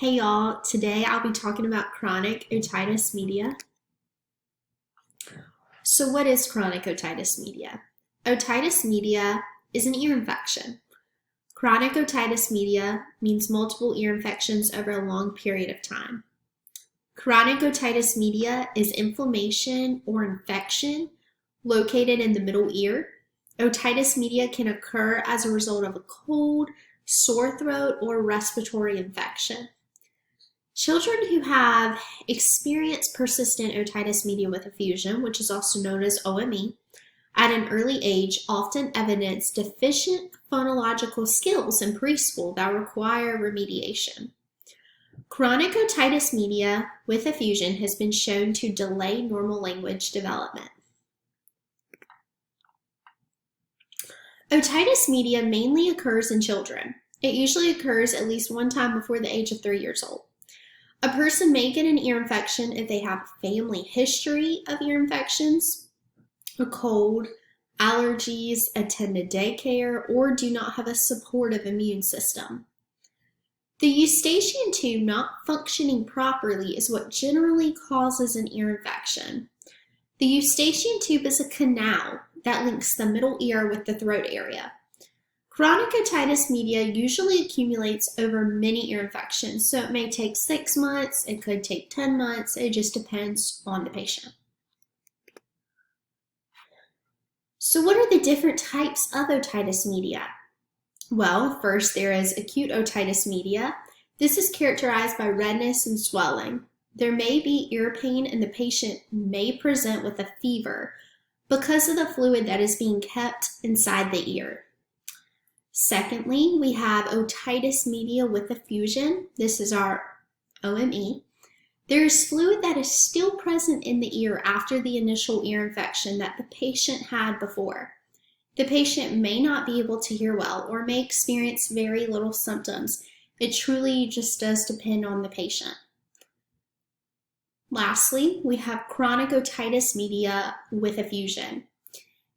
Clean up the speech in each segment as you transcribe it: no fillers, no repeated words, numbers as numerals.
Hey y'all, today I'll be talking about chronic otitis media. So what is chronic otitis media? Otitis media is an ear infection. Chronic otitis media means multiple ear infections over a long period of time. Chronic otitis media is inflammation or infection located in the middle ear. Otitis media can occur as a result of a cold, sore throat, or respiratory infection. Children who have experienced persistent otitis media with effusion, which is also known as OME, at an early age often evidence deficient phonological skills in preschool that require remediation. Chronic otitis media with effusion has been shown to delay normal language development. Otitis media mainly occurs in children. It usually occurs at least one time before the age of 3 years old. A person may get an ear infection if they have a family history of ear infections, a cold, allergies, attended daycare, or do not have a supportive immune system. The eustachian tube not functioning properly is what generally causes an ear infection. The eustachian tube is a canal that links the middle ear with the throat area. Chronic otitis media usually accumulates over many ear infections, so it may take 6 months, it could take 10 months, it just depends on the patient. So what are the different types of otitis media? Well, first there is acute otitis media. This is characterized by redness and swelling. There may be ear pain and the patient may present with a fever because of the fluid that is being kept inside the ear. Secondly, we have otitis media with effusion. This is our OME. There is fluid that is still present in the ear after the initial ear infection that the patient had before. The patient may not be able to hear well or may experience very little symptoms. It truly just does depend on the patient. Lastly, we have chronic otitis media with effusion.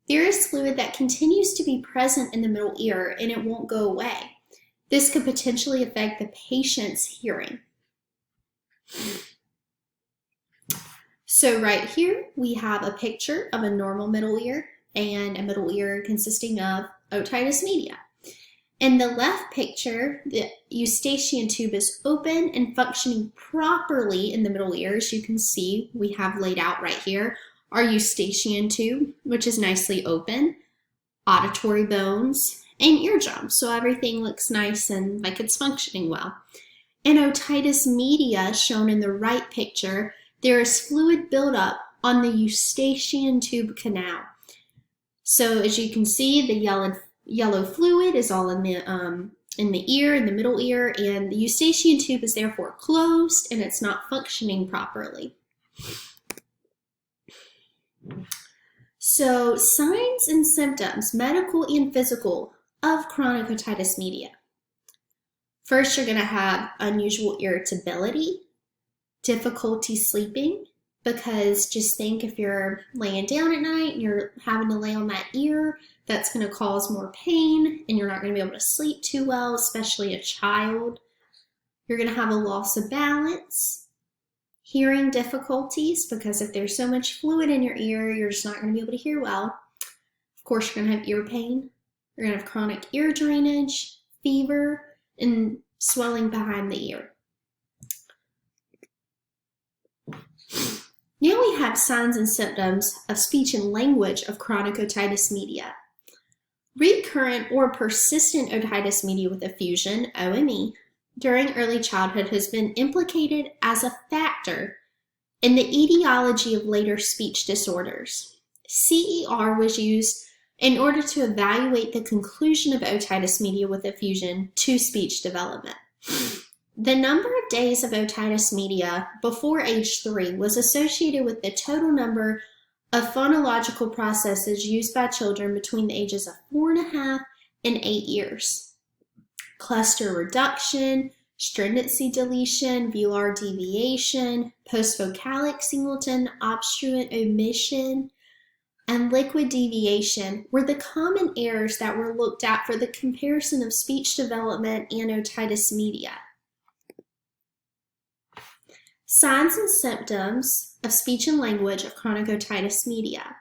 There is fluid that continues to be present in the middle ear and it won't go away. This could potentially affect the patient's hearing. So right here we have a picture of a normal middle ear and a middle ear consisting of otitis media. In the left picture, the eustachian tube is open and functioning properly in the middle ear. As you can see, we have laid out right here our eustachian tube, which is nicely open, auditory bones, and eardrums. So everything looks nice and like it's functioning well. In otitis media, shown in the right picture, there is fluid buildup on the eustachian tube canal. So as you can see, the yellow fluid is all in the ear, in the middle ear, and the eustachian tube is therefore closed and it's not functioning properly. So, signs and symptoms, medical and physical, of chronic otitis media. First, you're going to have unusual irritability, difficulty sleeping, because just think if you're laying down at night and you're having to lay on that ear, that's going to cause more pain and you're not going to be able to sleep too well, especially a child. You're going to have a loss of balance. Hearing difficulties, because if there's so much fluid in your ear, you're just not going to be able to hear well. Of course, you're going to have ear pain. You're going to have chronic ear drainage, fever, and swelling behind the ear. Now we have signs and symptoms of speech and language of chronic otitis media. Recurrent or persistent otitis media with effusion, OME, during early childhood has been implicated as a factor in the etiology of later speech disorders. CER was used in order to evaluate the conclusion of otitis media with effusion to speech development. The number of days of otitis media before age 3 was associated with the total number of phonological processes used by children between the ages of 4.5 and 8 years. Cluster reduction, stringency deletion, velar deviation, postvocalic singleton obstruent omission, and liquid deviation were the common errors that were looked at for the comparison of speech development and otitis media. Signs and symptoms of speech and language of chronic otitis media.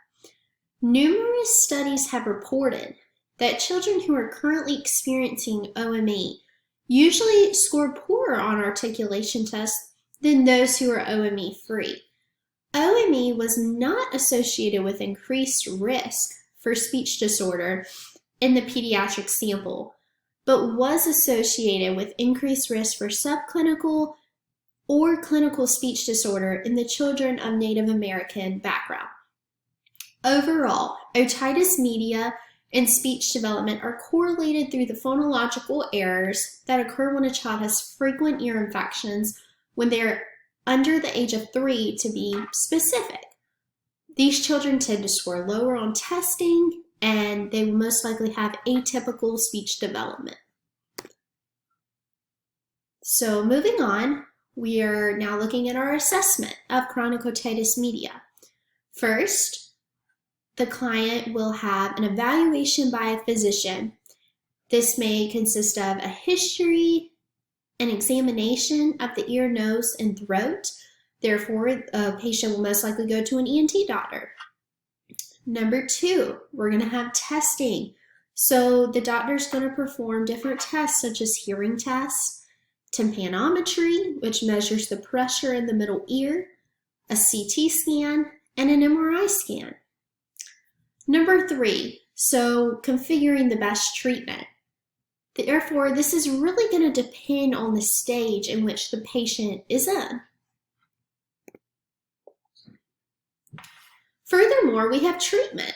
Numerous studies have reported that children who are currently experiencing OME usually score poorer on articulation tests than those who are OME free. OME was not associated with increased risk for speech disorder in the pediatric sample, but was associated with increased risk for subclinical or clinical speech disorder in the children of Native American background. Overall, otitis media and speech development are correlated through the phonological errors that occur when a child has frequent ear infections when they're under the age of 3, to be specific. These children tend to score lower on testing, and they will most likely have atypical speech development. So moving on, we are now looking at our assessment of chronic otitis media. First, the client will have an evaluation by a physician. This may consist of a history, an examination of the ear, nose, and throat. Therefore, a patient will most likely go to an ENT doctor. Number 2, we're going to have testing. So the doctor is going to perform different tests such as hearing tests, tympanometry, which measures the pressure in the middle ear, a CT scan, and an MRI scan. Number 3, so configuring the best treatment. Therefore, this is really going to depend on the stage in which the patient is in. Furthermore, we have treatment.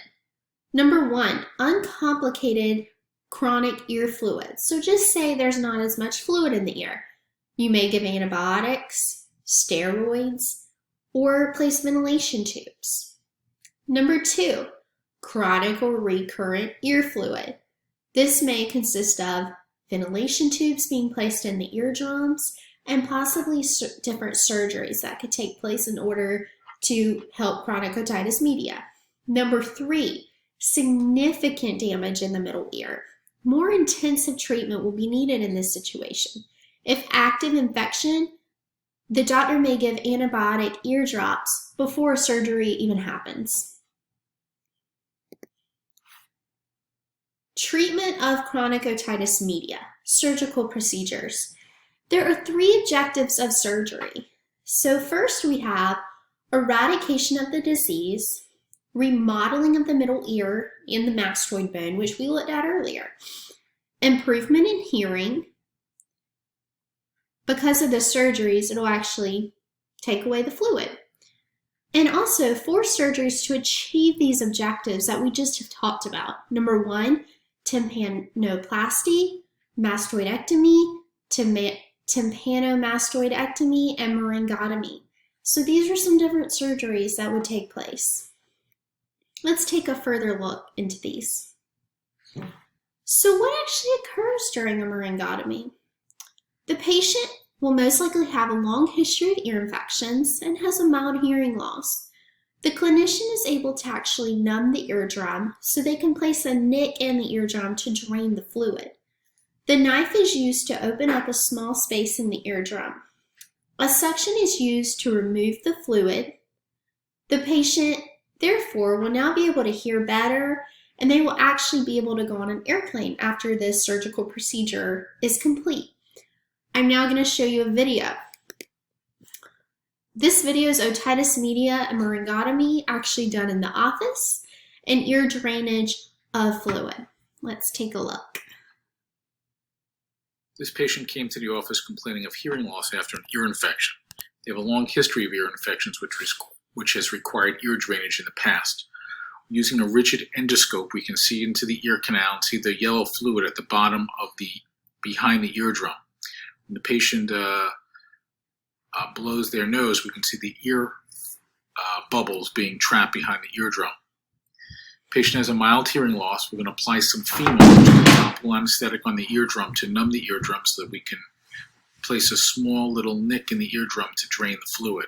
Number 1, uncomplicated chronic ear fluid. So just say there's not as much fluid in the ear. You may give antibiotics, steroids, or place ventilation tubes. Number 2, chronic or recurrent ear fluid. This may consist of ventilation tubes being placed in the eardrums and possibly different surgeries that could take place in order to help chronic otitis media. Number 3, significant damage in the middle ear. More intensive treatment will be needed in this situation. If active infection, the doctor may give antibiotic ear drops before surgery even happens. Treatment of chronic otitis media, surgical procedures. There are 3 objectives of surgery. So first we have eradication of the disease, remodeling of the middle ear and the mastoid bone, which we looked at earlier, improvement in hearing. Because of the surgeries, it'll actually take away the fluid. And also 4 surgeries to achieve these objectives that we just have talked about. Number 1, tympanoplasty, mastoidectomy, tympanomastoidectomy, and laryngotomy. So these are some different surgeries that would take place. Let's take a further look into these. So what actually occurs during a laryngotomy? The patient will most likely have a long history of ear infections and has a mild hearing loss. The clinician is able to actually numb the eardrum so they can place a nick in the eardrum to drain the fluid. The knife is used to open up a small space in the eardrum. A suction is used to remove the fluid. The patient, therefore, will now be able to hear better, and they will actually be able to go on an airplane after this surgical procedure is complete. I'm now going to show you a video. This video is otitis media and laryngotomy actually done in the office and ear drainage of fluid. Let's take a look. This patient came to the office complaining of hearing loss after an ear infection. They have a long history of ear infections which has required ear drainage in the past. Using a rigid endoscope, we can see into the ear canal and see the yellow fluid at the bottom of behind the eardrum. When the patient blows their nose, we can see the ear bubbles being trapped behind the eardrum. Patient has a mild hearing loss. We're going to apply some Pheno, which is a topical anesthetic, on the eardrum to numb the eardrum so that we can place a small little nick in the eardrum to drain the fluid.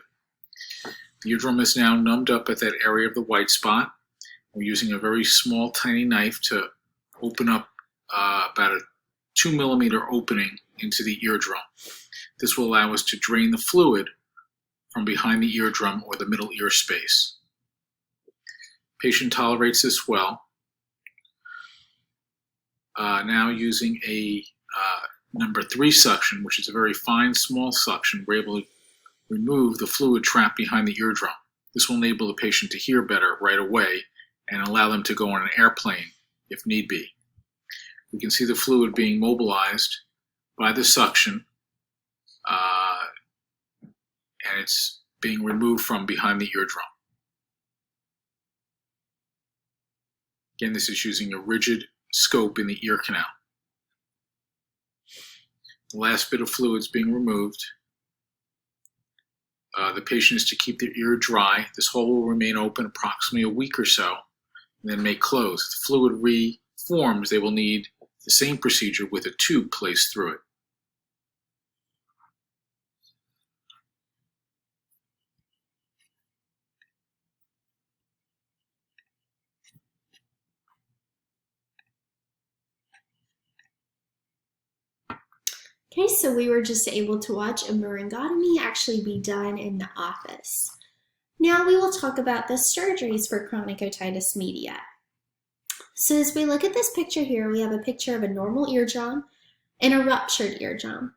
The eardrum is now numbed up at that area of the white spot. We're using a very small, tiny knife to open up about a 2 millimeter opening into the eardrum. This will allow us to drain the fluid from behind the eardrum or the middle ear space. Patient tolerates this well. Now using a number 3 suction, which is a very fine, small suction, we're able to remove the fluid trapped behind the eardrum. This will enable the patient to hear better right away and allow them to go on an airplane if need be. We can see the fluid being mobilized by the suction, and it's being removed from behind the eardrum. Again, this is using a rigid scope in the ear canal. The last bit of fluid is being removed. The patient is to keep their ear dry. This hole will remain open approximately a week or so, and then may close. If the fluid reforms, they will need the same procedure with a tube placed through it. Okay, so we were just able to watch a laryngotomy actually be done in the office. Now we will talk about the surgeries for chronic otitis media. So as we look at this picture here, we have a picture of a normal eardrum and a ruptured eardrum.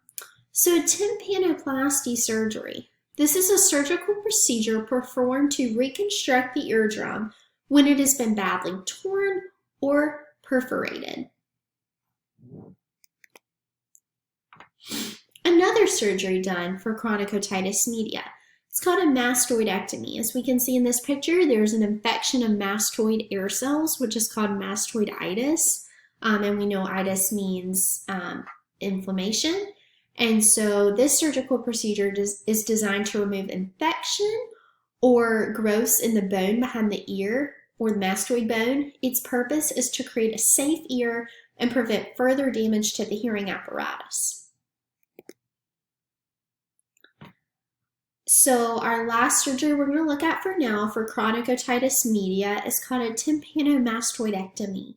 So a tympanoplasty surgery. This is a surgical procedure performed to reconstruct the eardrum when it has been badly torn or perforated. Another surgery done for chronic otitis media. It's called a mastoidectomy. As we can see in this picture, there's an infection of mastoid air cells, which is called mastoiditis. And we know itis means inflammation. And so this surgical procedure is designed to remove infection or growths in the bone behind the ear or the mastoid bone. Its purpose is to create a safe ear and prevent further damage to the hearing apparatus. So our last surgery we're going to look at for now for chronic otitis media is called a tympanomastoidectomy.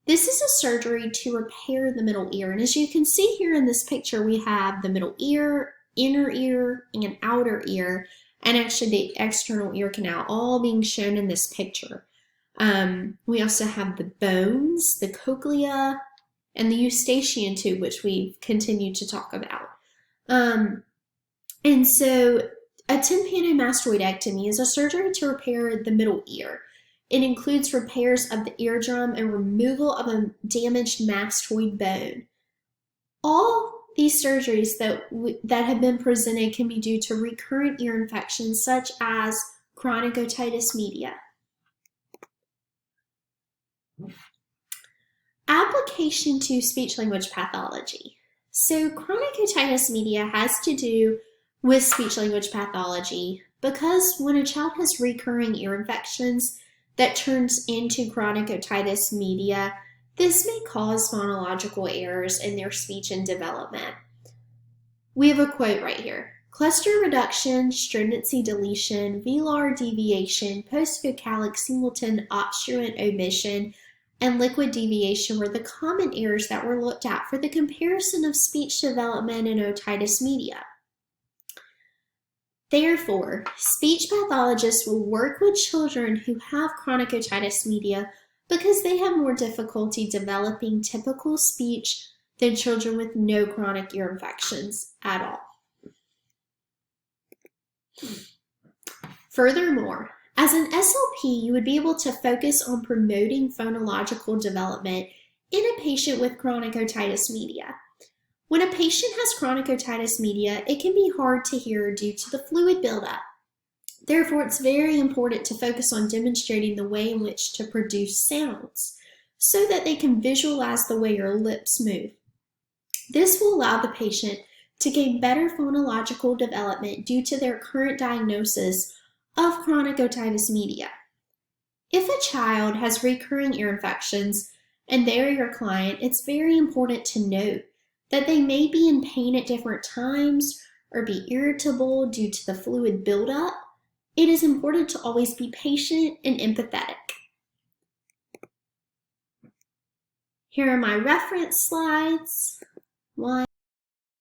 This is a surgery to repair the middle ear. And as you can see here in this picture, we have the middle ear, inner ear, and outer ear, and actually the external ear canal all being shown in this picture. We also have the bones, the cochlea, and the eustachian tube, which we've continued to talk about. And so a tympanomastoidectomy is a surgery to repair the middle ear. It includes repairs of the eardrum and removal of a damaged mastoid bone. All these surgeries that have been presented can be due to recurrent ear infections such as chronic otitis media. Application to speech-language pathology. So chronic otitis media has to do with speech-language pathology because when a child has recurring ear infections that turns into chronic otitis media, this may cause phonological errors in their speech and development. We have a quote right here. Cluster reduction, stridency deletion, velar deviation, postvocalic singleton obstruent omission, and liquid deviation were the common errors that were looked at for the comparison of speech development in otitis media. Therefore, speech pathologists will work with children who have chronic otitis media because they have more difficulty developing typical speech than children with no chronic ear infections at all. Furthermore, as an SLP, you would be able to focus on promoting phonological development in a patient with chronic otitis media. When a patient has chronic otitis media, it can be hard to hear due to the fluid buildup. Therefore, it's very important to focus on demonstrating the way in which to produce sounds so that they can visualize the way your lips move. This will allow the patient to gain better phonological development due to their current diagnosis of chronic otitis media. If a child has recurring ear infections and they are your client, it's very important to note that they may be in pain at different times or be irritable due to the fluid buildup. It is important to always be patient and empathetic. Here are my reference slides. One.